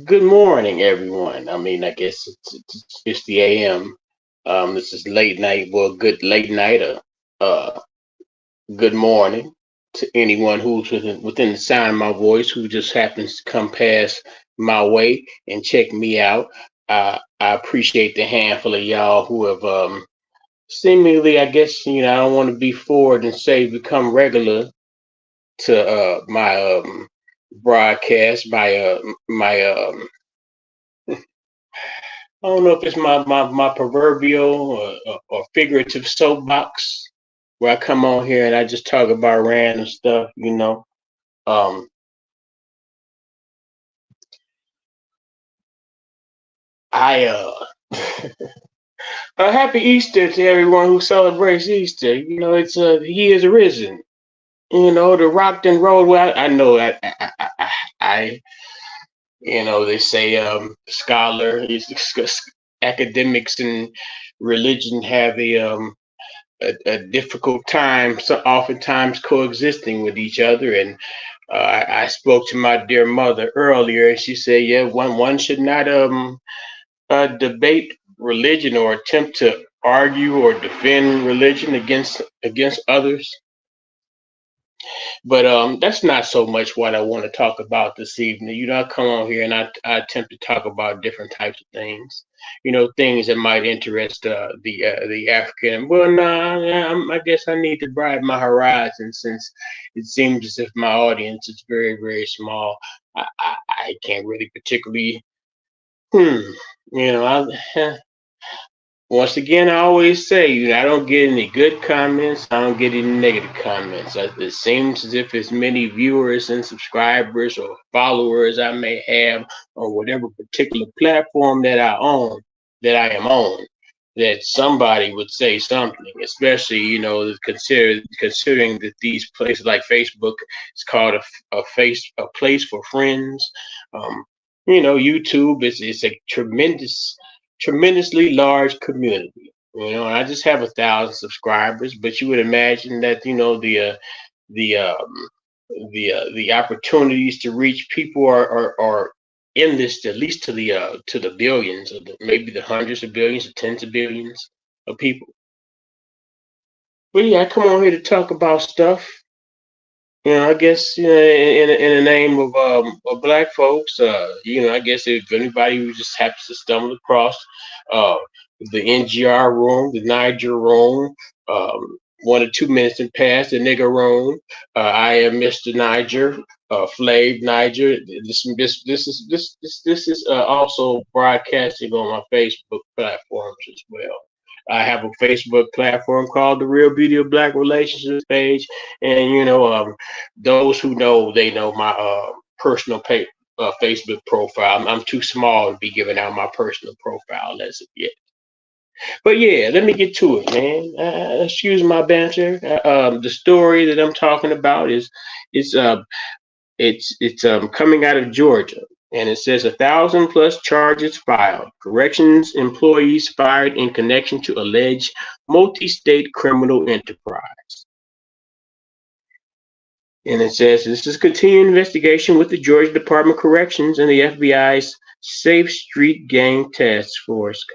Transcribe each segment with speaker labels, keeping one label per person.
Speaker 1: Good morning, everyone. I mean, I guess it's the AM. This is late night. Well, good late night. Good morning to anyone who's within the sound of my voice who just happens to come past my way and check me out. I appreciate the handful of y'all who have seemingly, I guess, I don't want to be forward and say become regular to my broadcast, I don't know if it's my proverbial or figurative soapbox where I come on here and I just talk about random stuff. Um, I a happy Easter to everyone who celebrates Easter. It's he is risen. The rock and roll. Well, I know I they say academics and religion have a difficult time, so oftentimes coexisting with each other. And I spoke to my dear mother earlier, and she said, "Yeah, one should not debate religion or attempt to argue or defend religion against others." But that's not so much what I want to talk about this evening. I come on here and I attempt to talk about different types of things. Things that might interest the African. Well, nah, I guess I need to broaden my horizon since it seems as if my audience is very, very small. I can't really particularly. Hmm. I, Once again, I always say, I don't get any good comments. I don't get any negative comments. It seems as if as many viewers and subscribers or followers I may have on whatever particular platform that I own, that I am on, that somebody would say something, especially, considering that these places like Facebook is called a place for friends. Um, YouTube is a tremendously large community. And I just have 1,000 subscribers, but you would imagine that the the opportunities to reach people are endless, at least to the billions, or maybe the hundreds of billions, or tens of billions of people. But yeah, I come on here to talk about stuff. I guess in the name of black folks, I guess if anybody who just happens to stumble across uh, the NGR room, the Niger room, 1 or 2 minutes in past, the nigger room. I am Mr. Niger, Flav Niger. This is also broadcasting on my Facebook platforms as well. I have a Facebook platform called The Real Beauty of Black Relationships page, and those who know, they know my personal Facebook profile. I'm too small to be giving out my personal profile as of yet. But yeah, let me get to it, man. Excuse my banter. The story that I'm talking about is it's coming out of Georgia, and it says 1,000+ charges filed. Corrections employees fired in connection to alleged multi-state criminal enterprise. And it says this is continuing investigation with the Georgia Department of Corrections and the FBI's Safe Street Gang Task Force.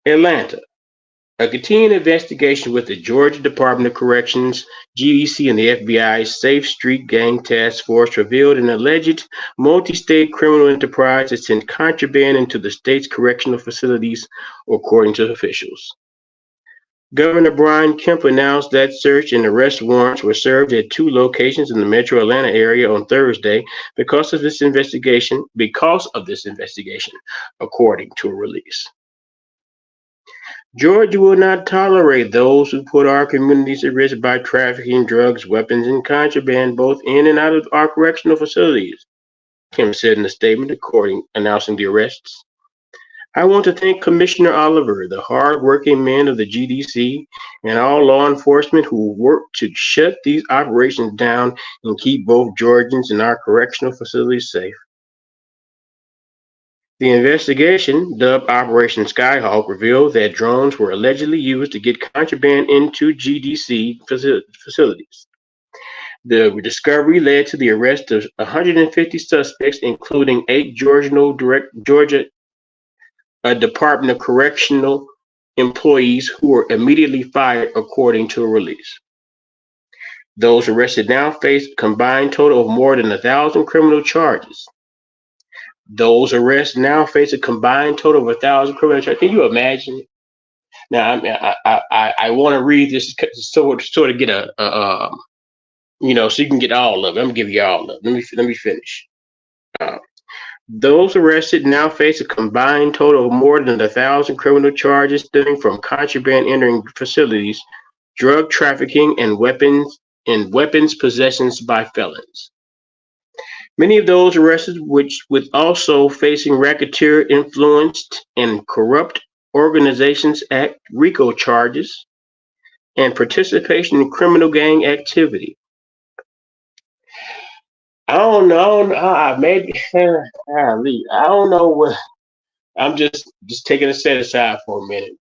Speaker 1: Atlanta. A continuing investigation with the Georgia Department of Corrections, GDC, and the FBI's Safe Street Gang Task Force revealed an alleged multi-state criminal enterprise that sent contraband into the state's correctional facilities, according to officials. Governor Brian Kemp announced that search and arrest warrants were served at 2 locations in the metro Atlanta area on Thursday because of this investigation, according to a release. Georgia will not tolerate those who put our communities at risk by trafficking drugs, weapons, and contraband both in and out of our correctional facilities, Kemp said in a statement announcing the arrests. I want to thank Commissioner Oliver, the hard-working men of the GDC, and all law enforcement who worked to shut these operations down and keep both Georgians and our correctional facilities safe. The investigation, dubbed Operation Skyhawk, revealed that drones were allegedly used to get contraband into GDC facilities. The discovery led to the arrest of 150 suspects, including 8 Georgia Department of Correctional employees who were immediately fired, according to a release. Those arrested now face a combined total of more than 1,000 criminal charges. Those arrests now face a combined total of 1,000 criminal charges. Can you imagine? Now, I want to read this sort of get so you can get all of it. I'm gonna give you all of it. Let me finish. Those arrested now face a combined total of more than 1,000 criminal charges stemming from contraband entering facilities, drug trafficking, and weapons possessions by felons. Many of those arrested, with also facing racketeer influenced and corrupt organizations act RICO charges and participation in criminal gang activity. I don't know. Maybe I don't know what. I'm just taking a set aside for a minute.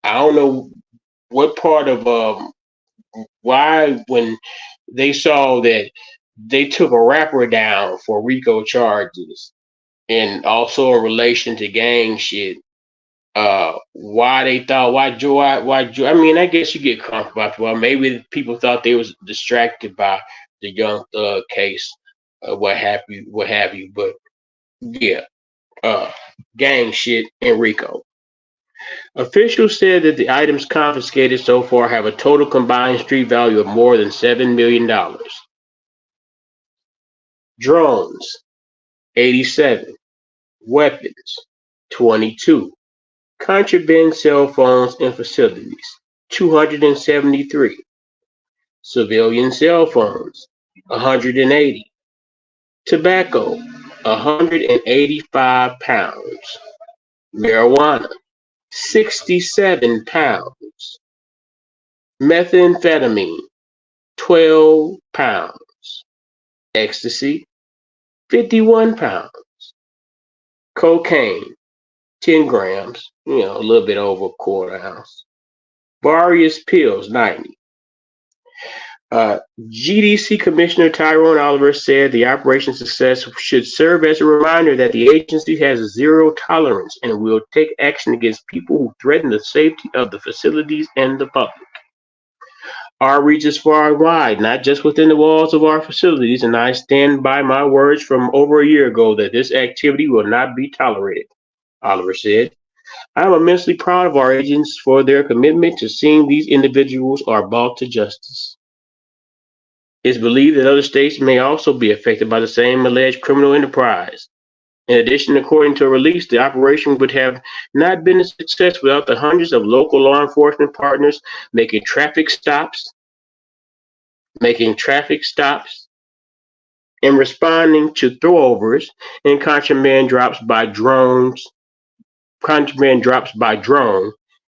Speaker 1: I don't know what part of why when they saw that they took a rapper down for RICO charges and also in relation to gang shit. Why they thought why I mean, I guess you get comfortable. Well, maybe people thought they was distracted by the Young Thug case, what have you. But yeah, gang shit and RICO. Officials said that the items confiscated so far have a total combined street value of more than $7 million. Drones, 87. Weapons, 22. Contraband cell phones in facilities, 273. Civilian cell phones, 180. Tobacco, 185 pounds. Marijuana, 67 pounds. Methamphetamine, 12 pounds. Ecstasy, 51 pounds. Cocaine, 10 grams, a little bit over a quarter ounce. Various pills, 90. GDC Commissioner Tyrone Oliver said the operation's success should serve as a reminder that the agency has zero tolerance and will take action against people who threaten the safety of the facilities and the public. Our reach is far and wide, not just within the walls of our facilities, and I stand by my words from over a year ago that this activity will not be tolerated, Oliver said. I am immensely proud of our agents for their commitment to seeing these individuals are brought to justice. It's believed that other states may also be affected by the same alleged criminal enterprise. In addition, according to a release, the operation would have not been a success without the hundreds of local law enforcement partners making traffic stops, and responding to throwovers and contraband drops by drone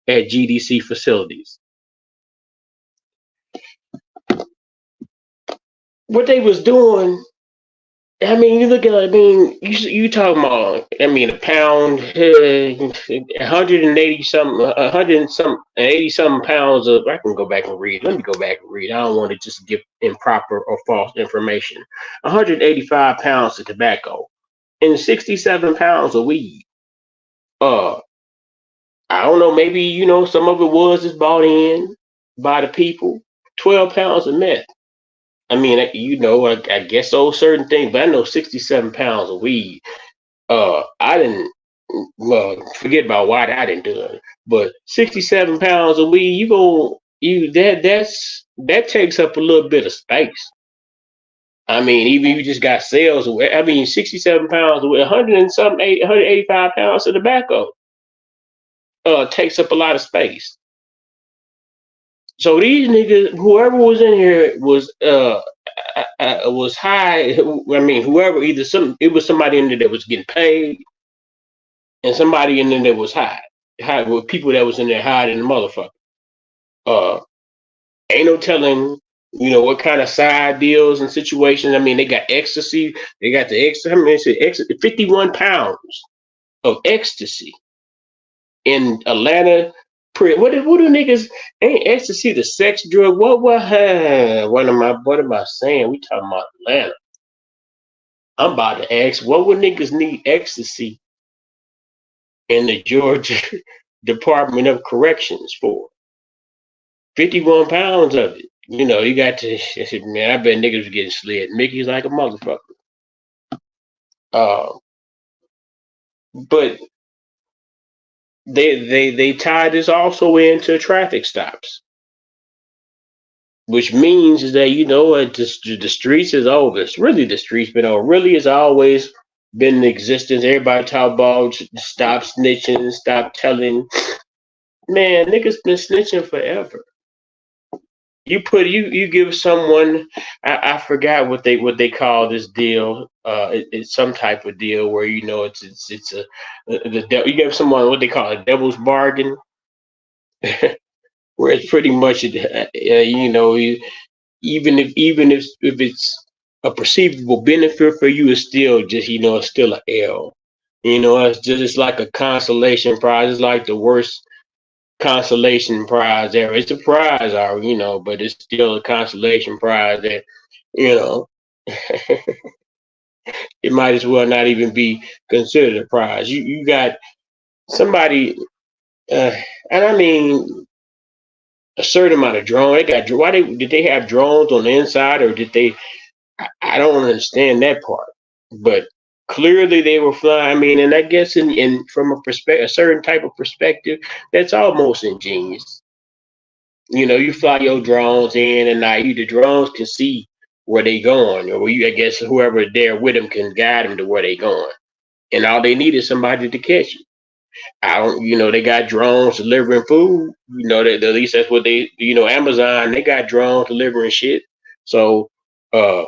Speaker 1: at GDC facilities. What they was doing, you look at it, you talking about, a pound, 180 something pounds of, I can go back and read. Let me go back and read. I don't want to just give improper or false information. 185 pounds of tobacco and 67 pounds of weed. I don't know, maybe, some of it was just bought in by the people. 12 pounds of meth. I guess those certain things, but I know 67 pounds of weed. I didn't, forget about why I didn't do it, but 67 pounds of weed, that takes up a little bit of space. Even if you just got sales, 67 pounds of weed, 185 pounds of tobacco, takes up a lot of space. So these niggas, whoever was in here was high. Whoever, it was somebody in there that was getting paid, and somebody in there that was high with people that was in there higher than the motherfucker. Ain't no telling, what kind of side deals and situations. They got ecstasy. They got the ecstasy. 51 pounds of ecstasy in Atlanta. What do niggas ain't ecstasy the sex drug? What am I saying? We talking about Atlanta. I'm about to ask, what would niggas need ecstasy in the Georgia Department of Corrections for? 51 pounds of it. You got to, man, I bet niggas was getting slid. Mickey's like a motherfucker. Uh, but they tie this also into traffic stops, which means is that, the streets is over. It's really the streets, but really it's always been in existence. Everybody talk about stop snitching, stop telling. Man, niggas been snitching forever. You give someone, I forgot what they call this deal. It's some type of deal where it's a you give someone what they call a devil's bargain, where it's pretty much even if it's a perceivable benefit for you, it's still just it's still an L. It's like a consolation prize. It's like the worst consolation prize ever. It's a prize, but it's still a consolation prize that you know it might as well not even be considered a prize. You got somebody, uh, and I mean a certain amount of drone. Did they have drones on the inside, or did they? I don't understand that part, but clearly they were flying. I mean, and I guess in from a certain type of perspective, that's almost ingenious. You fly your drones in, and now the drones can see where they going, or I guess whoever there with them can guide them to where they going, and all they need is somebody to catch you. I don't, they got drones delivering food. At least that's what Amazon, they got drones delivering shit. So, uh,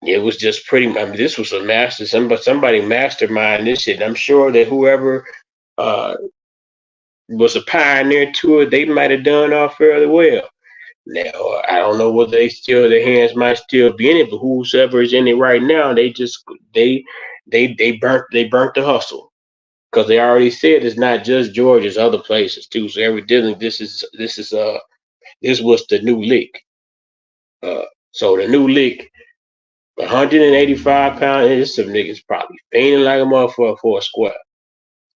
Speaker 1: it was just pretty. I mean, this was a master. Somebody mastermind this shit. And I'm sure that whoever uh was a pioneer to it, they might have done all fairly well. Now, I don't know whether their hands might still be in it, but whoever is in it right now, they burnt the hustle, because they already said it's not just Georgia, it's other places too. So evidently, this was the new lick. So the new lick, 185 pounds, and some niggas probably fainting like a motherfucker for a square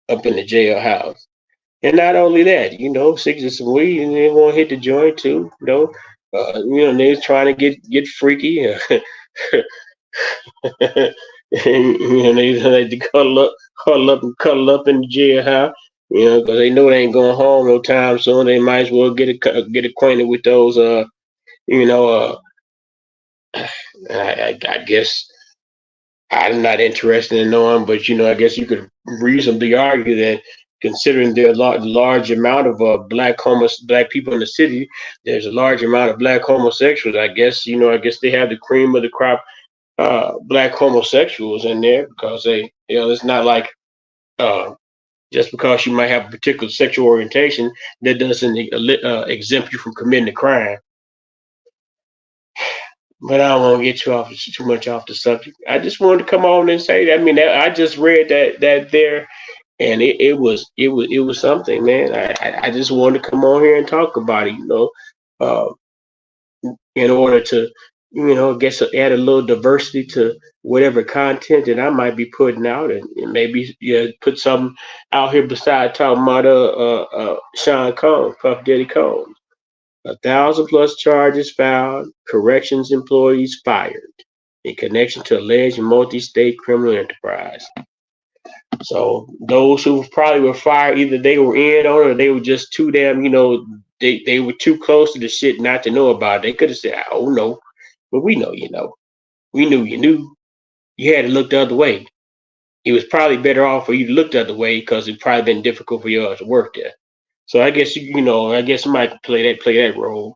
Speaker 1: up in the jailhouse. And not only that, six of some weed, and they want to hit the joint too. They're trying to get freaky. And, they like to cuddle up in the jailhouse. Because they know they ain't going home no time soon. They might as well get acquainted with those. You know, I guess I'm not interested in knowing, but I guess you could reasonably argue that, considering there are large amount of black people in the city, there's a large amount of black homosexuals. I guess they have the cream of the crop black homosexuals in there, because it's not like uh, just because you might have a particular sexual orientation, that doesn't exempt you from committing a crime. But I don't want to get too much off the subject. I just wanted to come on and say that. I mean, I just read that there, and it was something, man. I just wanted to come on here and talk about it. Uh, in order to, I guess add a little diversity to whatever content that I might be putting out, and maybe put something out here beside talking about Sean Combs, Puff Daddy Combs. 1,000 plus charges filed, corrections employees fired in connection to alleged multi-state criminal enterprise. So those who probably were fired, either they were in on it, or they were just too damn, they were too close to the shit not to know about it. They could have said, "Oh no," but we know you know. We knew you knew. You had to look the other way. It was probably better off for you to look the other way, because it probably been difficult for you to work there. So I guess I guess somebody could play that role.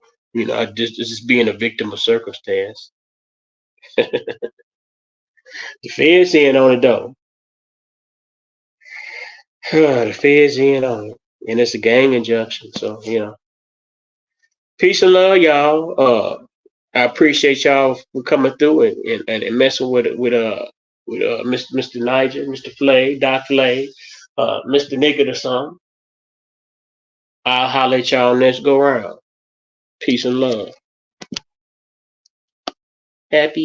Speaker 1: Just being a victim of circumstance. The feds in on it though. The feds in on it, and it's a gang injunction. So peace and love, y'all. I appreciate y'all for coming through and messing with with Mr. Niger, Mr. Flay, Doc Flay, Mr. Naked or something. I'll holler at y'all next go round. Peace and love. Happy